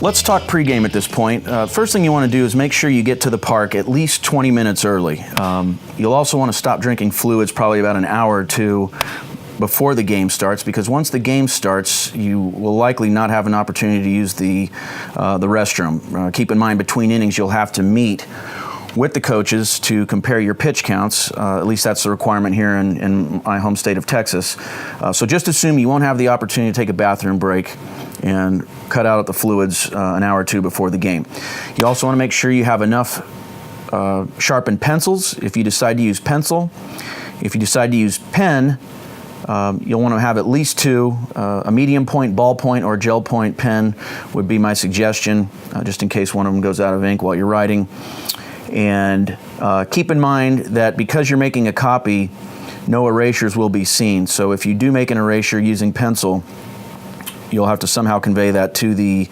Let's talk pregame at this point. First thing you want to do is make sure you get to the park at least 20 minutes early. You'll also want to stop drinking fluids probably about an hour or two before the game starts, because once the game starts, you will likely not have an opportunity to use the restroom. Keep in mind, between innings, you'll have to meet with the coaches to compare your pitch counts. At least that's the requirement here in my home state of Texas. So just assume you won't have the opportunity to take a bathroom break and cut out the fluids an hour or two before the game. You also want to make sure you have enough sharpened pencils if you decide to use pencil. If you decide to use pen, you'll want to have at least two. A medium point, ballpoint, or gel point pen would be my suggestion, just in case one of them goes out of ink while you're writing. And keep in mind that because you're making a copy, no erasures will be seen. So if you do make an erasure using pencil, you'll have to somehow convey that to the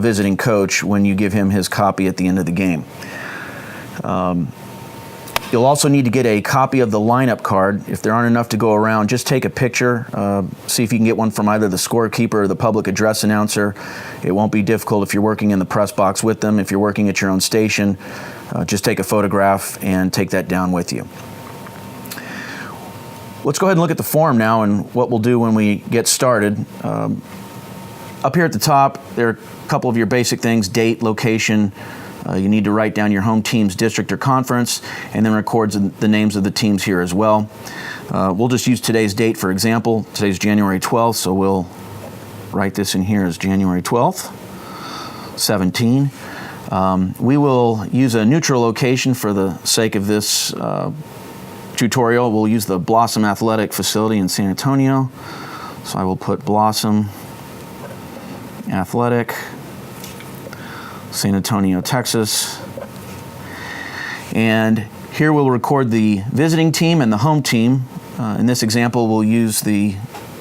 visiting coach when you give him his copy at the end of the game. You'll also need to get a copy of the lineup card. If there aren't enough to go around, just take a picture. See if you can get one from either the scorekeeper or the public address announcer. It won't be difficult if you're working in the press box with them. If you're working at your own station, just take a photograph and take that down with you. Let's go ahead and look at the form now and what we'll do when we get started. Up here at the top, there are a couple of your basic things: date, location. You need to write down your home team's district or conference, and then record the names of the teams here as well. We'll just use today's date for example. Today's January 12th, so we'll write this in here as January 12th, 17. We will use a neutral location for the sake of this tutorial. We'll use the Blossom Athletic Facility in San Antonio. So I will put Blossom Athletic, San Antonio, Texas. And here we'll record the visiting team and the home team. In this example, we'll use the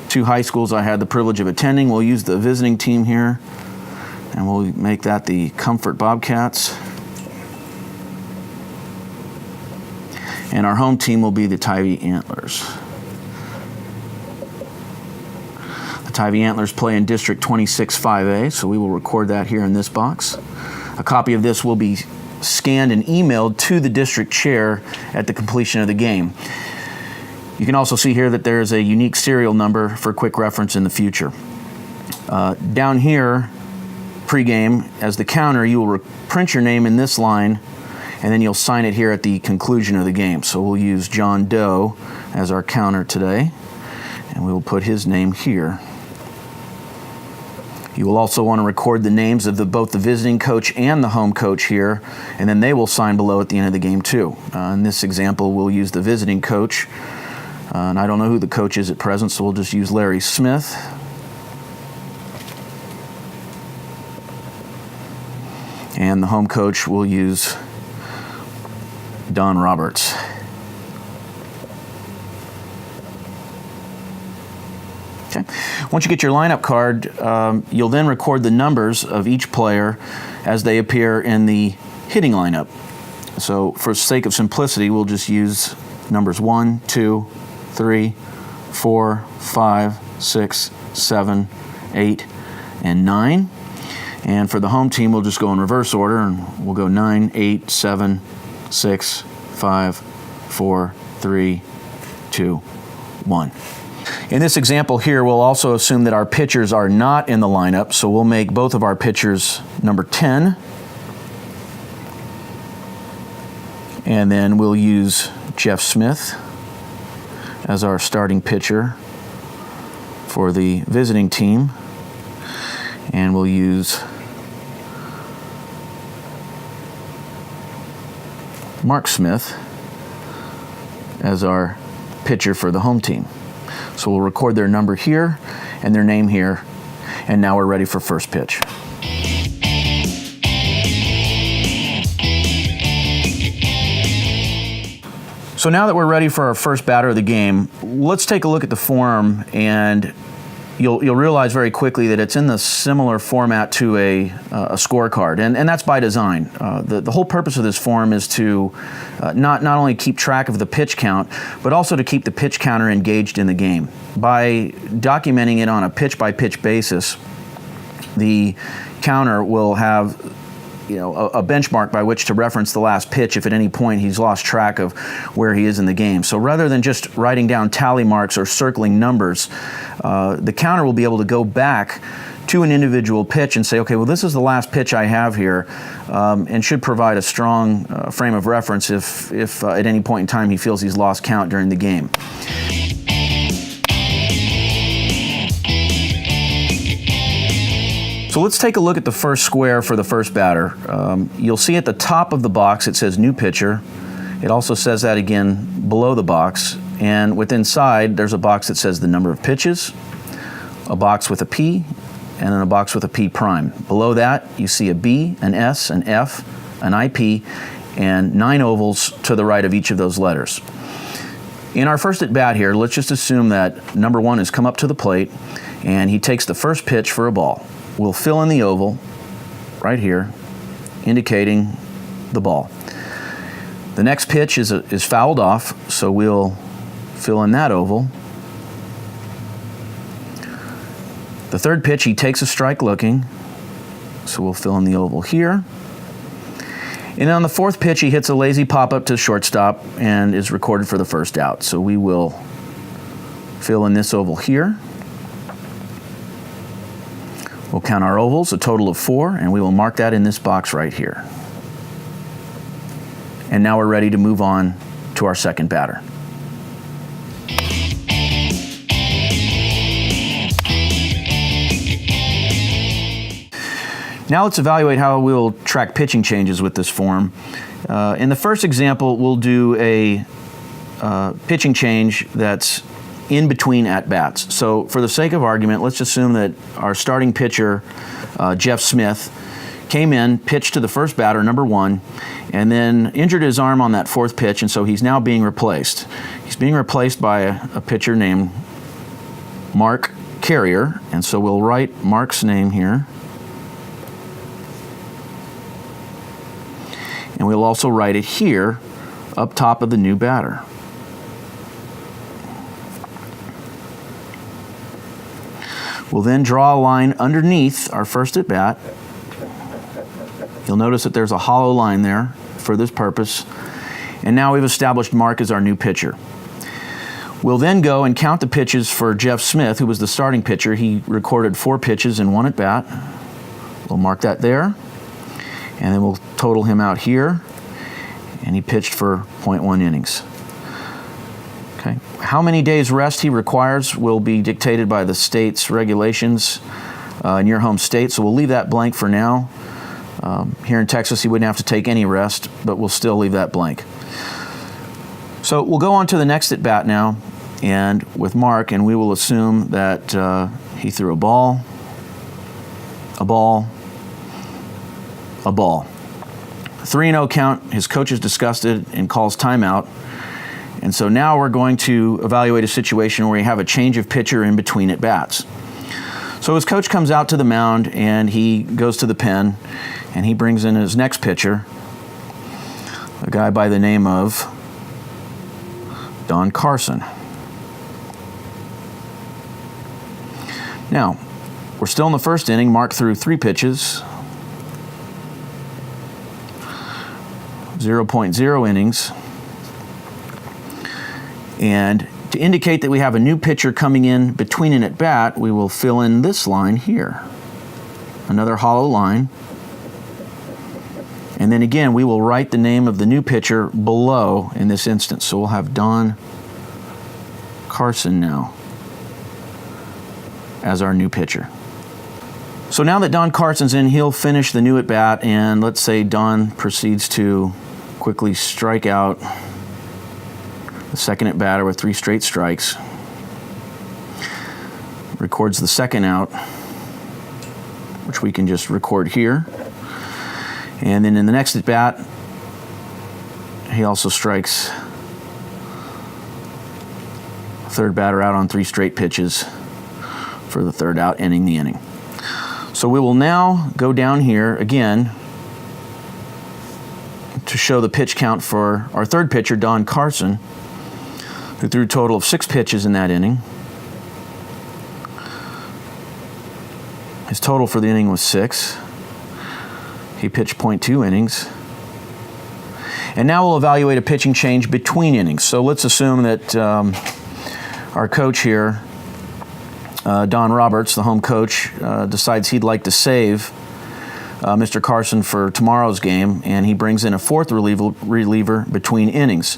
two high schools I had the privilege of attending. We'll use the visiting team here, and we'll make that the Comfort Bobcats. And our home team will be the Tivy Antlers. The Tivy Antlers play in District 26 5A, so we will record that here in this box. A copy of this will be scanned and emailed to the district chair at the completion of the game. You can also see here that there is a unique serial number for quick reference in the future. Down here, pregame, as the counter, you will print your name in this line, and then you'll sign it here at the conclusion of the game. So we'll use John Doe as our counter today, and we will put his name here. You will also want to record the names of both the visiting coach and the home coach here, and then they will sign below at the end of the game too. In this example, we'll use the visiting coach, and I don't know who the coach is at present, so we'll just use Larry Smith. And the home coach will use Don Roberts. Okay. Once you get your lineup card, you'll then record the numbers of each player as they appear in the hitting lineup. So for sake of simplicity, we'll just use numbers 1, 2, 3, 4, 5, 6, 7, 8, and 9. And for the home team, we'll just go in reverse order, and we'll go 9, 8, 7, 6, 5, 4, 3, 2, 1. In this example here, we'll also assume that our pitchers are not in the lineup, so we'll make both of our pitchers number 10. And then we'll use Jeff Smith as our starting pitcher for the visiting team. And we'll use Mark Smith as our pitcher for the home team. So we'll record their number here and their name here, and now we're ready for first pitch. So now that we're ready for our first batter of the game, let's take a look at the form, and you'll realize very quickly that it's in the similar format to a scorecard, and that's by design. The whole purpose of this form is to not only keep track of the pitch count, but also to keep the pitch counter engaged in the game. By documenting it on a pitch-by-pitch basis, the counter will have a benchmark by which to reference the last pitch if at any point he's lost track of where he is in the game. So rather than just writing down tally marks or circling numbers, the counter will be able to go back to an individual pitch and say, okay, well, this is the last pitch I have here, and should provide a strong frame of reference if at any point in time he feels he's lost count during the game. So let's take a look at the first square for the first batter. You'll see at the top of the box it says new pitcher. It also says that again below the box. And within side, there's a box that says the number of pitches, a box with a P, and then a box with a P prime. Below that, you see a B, an S, an F, an IP, and 9 ovals to the right of each of those letters. In our first at bat here, let's just assume that number 1 has come up to the plate, and he takes the first pitch for a ball. We'll fill in the oval right here, indicating the ball. The next pitch is fouled off, so we'll fill in that oval. The third pitch, he takes a strike looking, so we'll fill in the oval here. And on the fourth pitch, he hits a lazy pop-up to shortstop and is recorded for the first out. So we will fill in this oval here. We'll count our ovals, a total of 4, and we will mark that in this box right here. And now we're ready to move on to our second batter. Now let's evaluate how we'll track pitching changes with this form. In the first example, we'll do a pitching change that's in between at-bats. So for the sake of argument, let's assume that our starting pitcher, Jeff Smith, came in, pitched to the first batter, number 1, and then injured his arm on that fourth pitch, and so he's now being replaced. He's being replaced by a pitcher named Mark Carrier, and so we'll write Mark's name here. And we'll also write it here, up top of the new batter. We'll then draw a line underneath our first at bat. You'll notice that there's a hollow line there for this purpose. And now we've established Mark as our new pitcher. We'll then go and count the pitches for Jeff Smith, who was the starting pitcher. He recorded 4 pitches in 1 at bat. We'll mark that there. And then we'll total him out here. And he pitched for 0.1 innings. Okay. How many days rest he requires will be dictated by the state's regulations in your home state, so we'll leave that blank for now. Here in Texas, he wouldn't have to take any rest, but we'll still leave that blank. So we'll go on to the next at bat now, and with Mark, and we will assume that he threw a ball, a ball, a ball. 3-0 count, his coach is disgusted and calls timeout. And so now we're going to evaluate a situation where we have a change of pitcher in between at bats. So his coach comes out to the mound and he goes to the pen and he brings in his next pitcher, a guy by the name of Don Carson. Now, we're still in the first inning. Mark threw 3 pitches, 0.0 innings. And to indicate that we have a new pitcher coming in between an at-bat, we will fill in this line here. Another hollow line. And then again, we will write the name of the new pitcher below in this instance. So we'll have Don Carson now as our new pitcher. So now that Don Carson's in, he'll finish the new at-bat, and let's say Don proceeds to quickly strike out the second at batter with 3 straight strikes. Records the second out, which we can just record here. And then in the next at bat, he also strikes third batter out on 3 straight pitches for the third out, ending the inning. So we will now go down here again to show the pitch count for our third pitcher, Don Carson, who threw a total of 6 pitches in that inning. His total for the inning was 6. He pitched .2 innings. And now we'll evaluate a pitching change between innings. So let's assume that our coach here, Don Roberts, the home coach, decides he'd like to save Mr. Carson for tomorrow's game, and he brings in a fourth reliever between innings.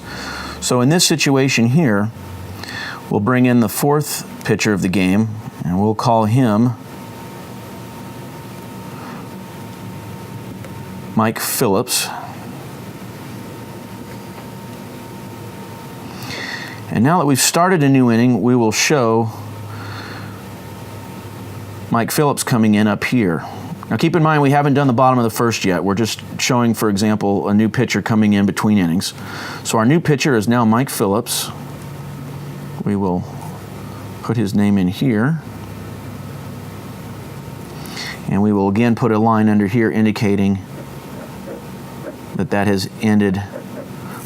So in this situation here, we'll bring in the fourth pitcher of the game, and we'll call him Mike Phillips. And now that we've started a new inning, we will show Mike Phillips coming in up here. Now keep in mind, we haven't done the bottom of the first yet. We're just showing, for example, a new pitcher coming in between innings. So our new pitcher is now Mike Phillips. We will put his name in here. And we will again put a line under here indicating that that has ended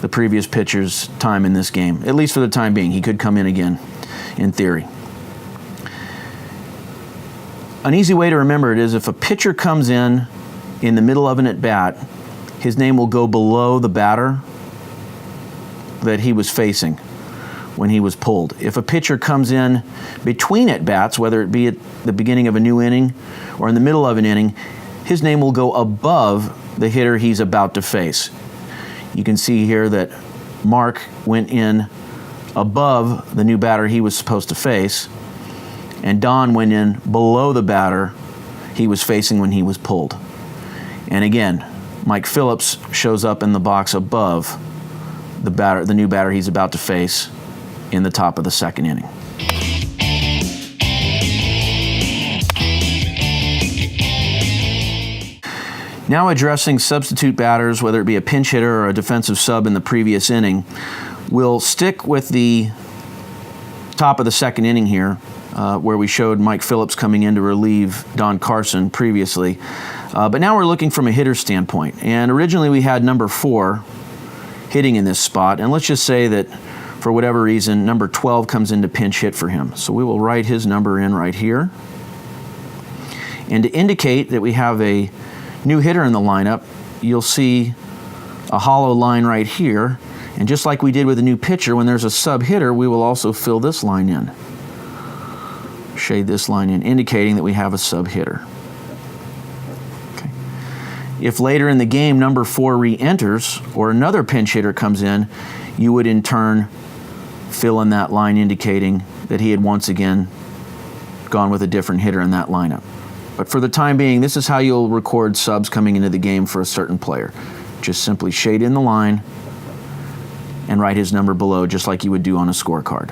the previous pitcher's time in this game, at least for the time being. He could come in again, in theory. An easy way to remember it is if a pitcher comes in the middle of an at-bat, his name will go below the batter that he was facing when he was pulled. If a pitcher comes in between at-bats, whether it be at the beginning of a new inning or in the middle of an inning, his name will go above the hitter he's about to face. You can see here that Mark went in above the new batter he was supposed to face, and Don went in below the batter he was facing when he was pulled. And again, Mike Phillips shows up in the box above the new batter he's about to face in the top of the second inning. Now addressing substitute batters, whether it be a pinch hitter or a defensive sub in the previous inning, we'll stick with the top of the second inning here, where we showed Mike Phillips coming in to relieve Don Carson previously. But now we're looking from a hitter's standpoint. And originally we had number 4 hitting in this spot. And let's just say that for whatever reason, number 12 comes in to pinch hit for him. So we will write his number in right here. And to indicate that we have a new hitter in the lineup, you'll see a hollow line right here. And just like we did with a new pitcher, when there's a sub hitter, we will also fill this line in. Shade this line in, indicating that we have a sub hitter. Okay. If later in the game number 4 re-enters or another pinch hitter comes in, you would in turn fill in that line indicating that he had once again gone with a different hitter in that lineup. But for the time being, this is how you'll record subs coming into the game for a certain player. Just simply shade in the line and write his number below, just like you would do on a scorecard.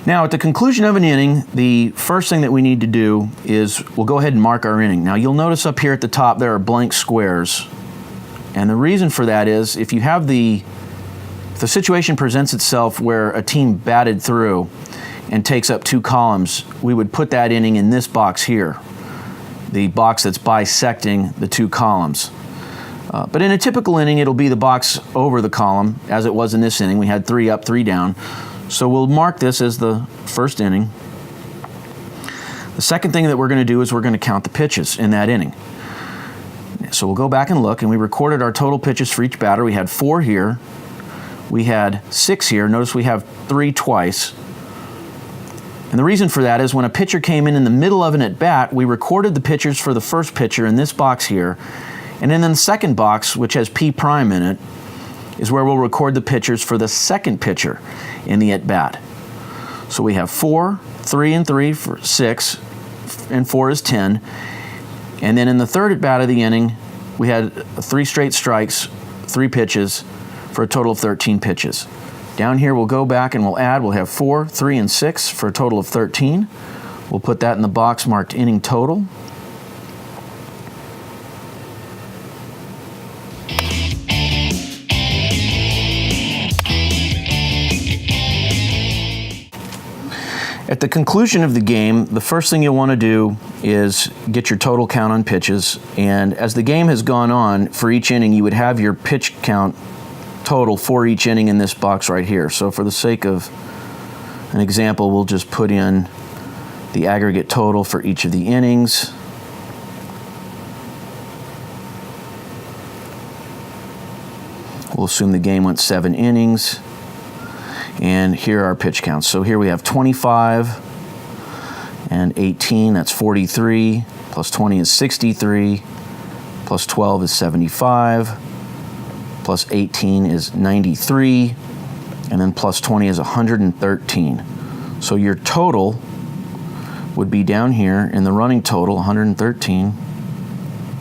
Now, at the conclusion of an inning, the first thing that we need to do is we'll go ahead and mark our inning. Now, you'll notice up here at the top there are blank squares. And the reason for that is if the situation presents itself where a team batted through and takes up 2 columns, we would put that inning in this box here, the box that's bisecting the 2 columns. But in a typical inning, it'll be the box over the column, as it was in this inning. We had 3 up, 3 down. So we'll mark this as the first inning. The second thing that we're going to do is we're going to count the pitches in that inning. So we'll go back and look, and we recorded our total pitches for each batter. We had 4 here. We had 6 here. Notice we have 3 twice. And the reason for that is when a pitcher came in the middle of an at-bat, we recorded the pitchers for the first pitcher in this box here. And then in the second box, which has P prime in it, is where we'll record the pitchers for the second pitcher in the at-bat. So we have 4, 3 and 3 for 6, and 4 is 10. And then in the third at-bat of the inning, we had 3 straight strikes, 3 pitches, for a total of 13 pitches. Down here we'll go back and we'll add. We'll have 4, 3, and 6 for a total of 13. We'll put that in the box marked inning total. At the conclusion of the game, the first thing you'll want to do is get your total count on pitches. And as the game has gone on, for each inning you would have your pitch count total for each inning in this box right here. So for the sake of an example, we'll just put in the aggregate total for each of the innings. We'll assume the game went 7 innings. And here are our pitch counts. So here we have 25 and 18, that's 43, plus 20 is 63, plus 12 is 75, plus 18 is 93, and then plus 20 is 113. So your total would be down here in the running total, 113.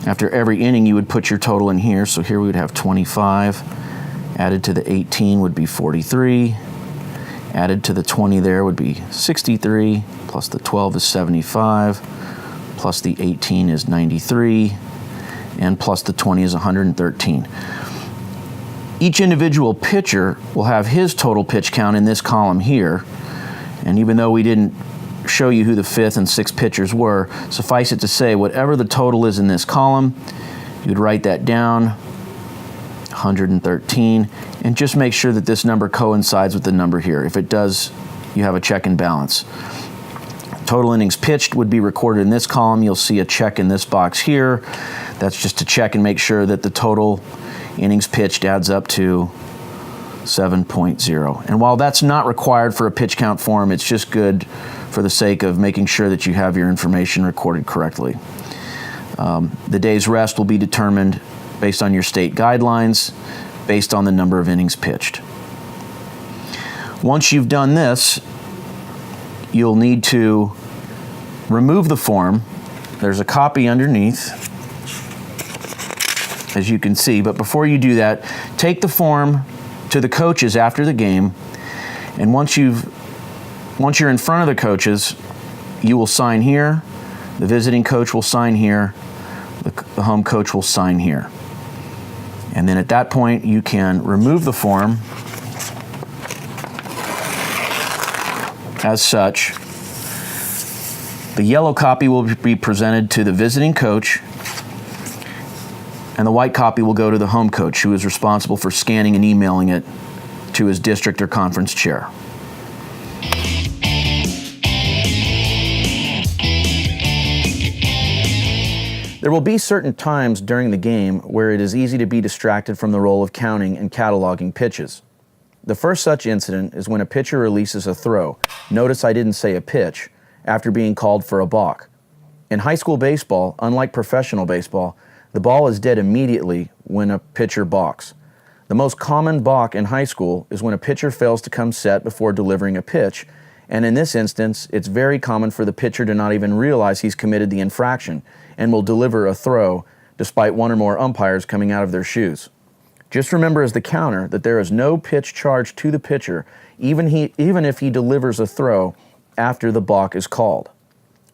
After every inning, you would put your total in here. So here we would have 25. Added to the 18 would be 43. Added to the 20 there would be 63. Plus the 12 is 75. Plus the 18 is 93. And plus the 20 is 113. Each individual pitcher will have his total pitch count in this column here. And even though we didn't show you who the 5th and 6th pitchers were, suffice it to say, whatever the total is in this column, you'd write that down, 113, and just make sure that this number coincides with the number here. If it does, you have a check and balance. Total innings pitched would be recorded in this column. You'll see a check in this box here. That's just to check and make sure that the total innings pitched adds up to 7.0. And while that's not required for a pitch count form, it's just good for the sake of making sure that you have your information recorded correctly. The day's rest will be determined based on your state guidelines, based on the number of innings pitched. Once you've done this, you'll need to remove the form. There's a copy underneath, as you can see, but before you do that, take the form to the coaches after the game, and once you're in front of the coaches, you will sign here, the visiting coach will sign here, the home coach will sign here. And then at that point, you can remove the form as such. The yellow copy will be presented to the visiting coach, and the white copy will go to the home coach, who is responsible for scanning and emailing it to his district or conference chair. There will be certain times during the game where it is easy to be distracted from the role of counting and cataloging pitches. The first such incident is when a pitcher releases a throw. Notice I didn't say a pitch, after being called for a balk. In high school baseball, unlike professional baseball, the ball is dead immediately when a pitcher balks. The most common balk in high school is when a pitcher fails to come set before delivering a pitch, and in this instance, it's very common for the pitcher to not even realize he's committed the infraction and will deliver a throw despite one or more umpires coming out of their shoes. Just remember as the counter that there is no pitch charged to the pitcher, even if he delivers a throw after the balk is called.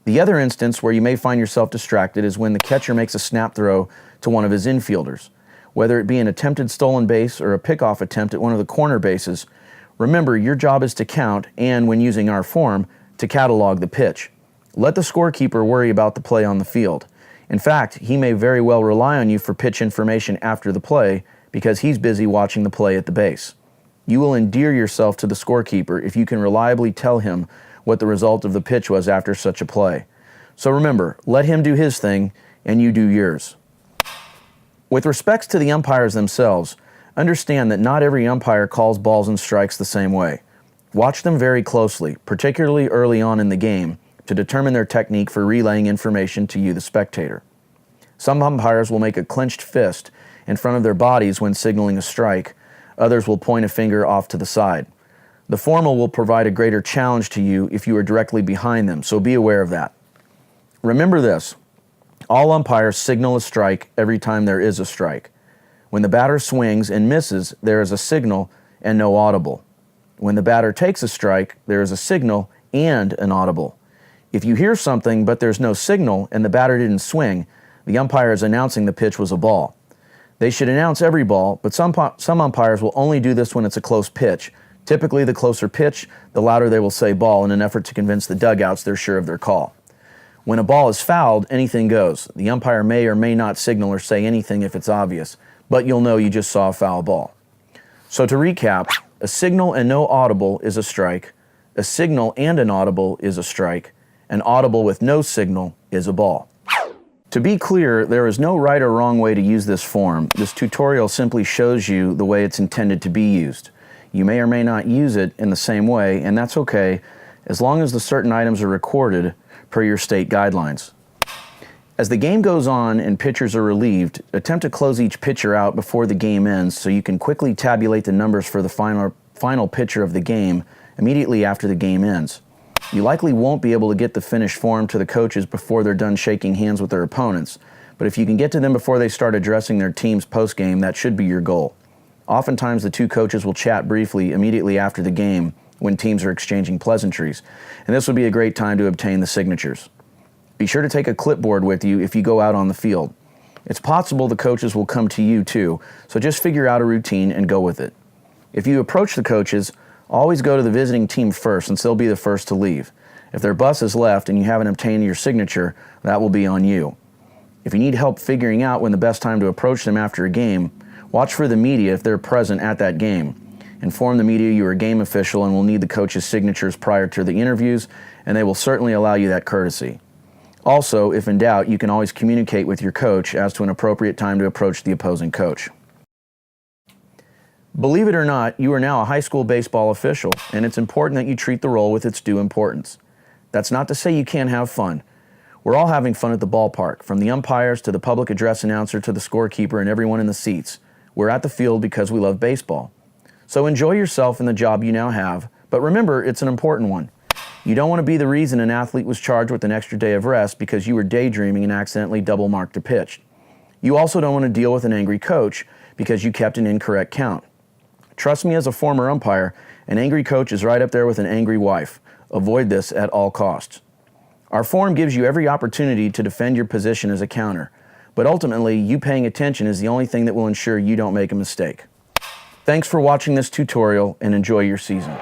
The other instance where you may find yourself distracted is when the catcher makes a snap throw to one of his infielders. Whether it be an attempted stolen base or a pickoff attempt at one of the corner bases, remember your job is to count and, when using our form, to catalog the pitch. Let the scorekeeper worry about the play on the field. In fact, he may very well rely on you for pitch information after the play because he's busy watching the play at the base. You will endear yourself to the scorekeeper if you can reliably tell him what the result of the pitch was after such a play. So remember, let him do his thing and you do yours. With respects to the umpires themselves, understand that not every umpire calls balls and strikes the same way. Watch them very closely, particularly early on in the game, to determine their technique for relaying information to you, the spectator. Some umpires will make a clenched fist in front of their bodies when signaling a strike. Others will point a finger off to the side. The formal will provide a greater challenge to you if you are directly behind them, so be aware of that. Remember this, all umpires signal a strike every time there is a strike. When the batter swings and misses, there is a signal and no audible. When the batter takes a strike, there is a signal and an audible. If you hear something but there's no signal and the batter didn't swing, the umpire is announcing the pitch was a ball. They should announce every ball, but some umpires will only do this when it's a close pitch. Typically, the closer pitch, the louder they will say ball in an effort to convince the dugouts they're sure of their call. When a ball is fouled, anything goes. The umpire may or may not signal or say anything if it's obvious, but you'll know you just saw a foul ball. So to recap, a signal and no audible is a strike, a signal and an audible is a strike, an audible with no signal is a ball. To be clear, there is no right or wrong way to use this form. This tutorial simply shows you the way it's intended to be used. You may or may not use it in the same way, and that's okay, as long as the certain items are recorded per your state guidelines. As the game goes on and pitchers are relieved, attempt to close each pitcher out before the game ends so you can quickly tabulate the numbers for the final pitcher of the game immediately after the game ends. You likely won't be able to get the finished form to the coaches before they're done shaking hands with their opponents, but if you can get to them before they start addressing their team's postgame, that should be your goal. Oftentimes the two coaches will chat briefly immediately after the game when teams are exchanging pleasantries, and this would be a great time to obtain the signatures. Be sure to take a clipboard with you if you go out on the field. It's possible the coaches will come to you too, so just figure out a routine and go with it. If you approach the coaches, always go to the visiting team first, since they'll be the first to leave. If their bus is left and you haven't obtained your signature, that will be on you. If you need help figuring out when the best time to approach them after a game, watch for the media if they're present at that game. Inform the media you are a game official and will need the coach's signatures prior to the interviews, and they will certainly allow you that courtesy. Also, if in doubt, you can always communicate with your coach as to an appropriate time to approach the opposing coach. Believe it or not, you are now a high school baseball official, and it's important that you treat the role with its due importance. That's not to say you can't have fun. We're all having fun at the ballpark, from the umpires to the public address announcer to the scorekeeper and everyone in the seats. We're at the field because we love baseball. So enjoy yourself in the job you now have, but remember, it's an important one. You don't want to be the reason an athlete was charged with an extra day of rest because you were daydreaming and accidentally double-marked a pitch. You also don't want to deal with an angry coach because you kept an incorrect count. Trust me, as a former umpire, an angry coach is right up there with an angry wife. Avoid this at all costs. Our form gives you every opportunity to defend your position as a counter, but ultimately, you paying attention is the only thing that will ensure you don't make a mistake. Thanks for watching this tutorial and enjoy your season.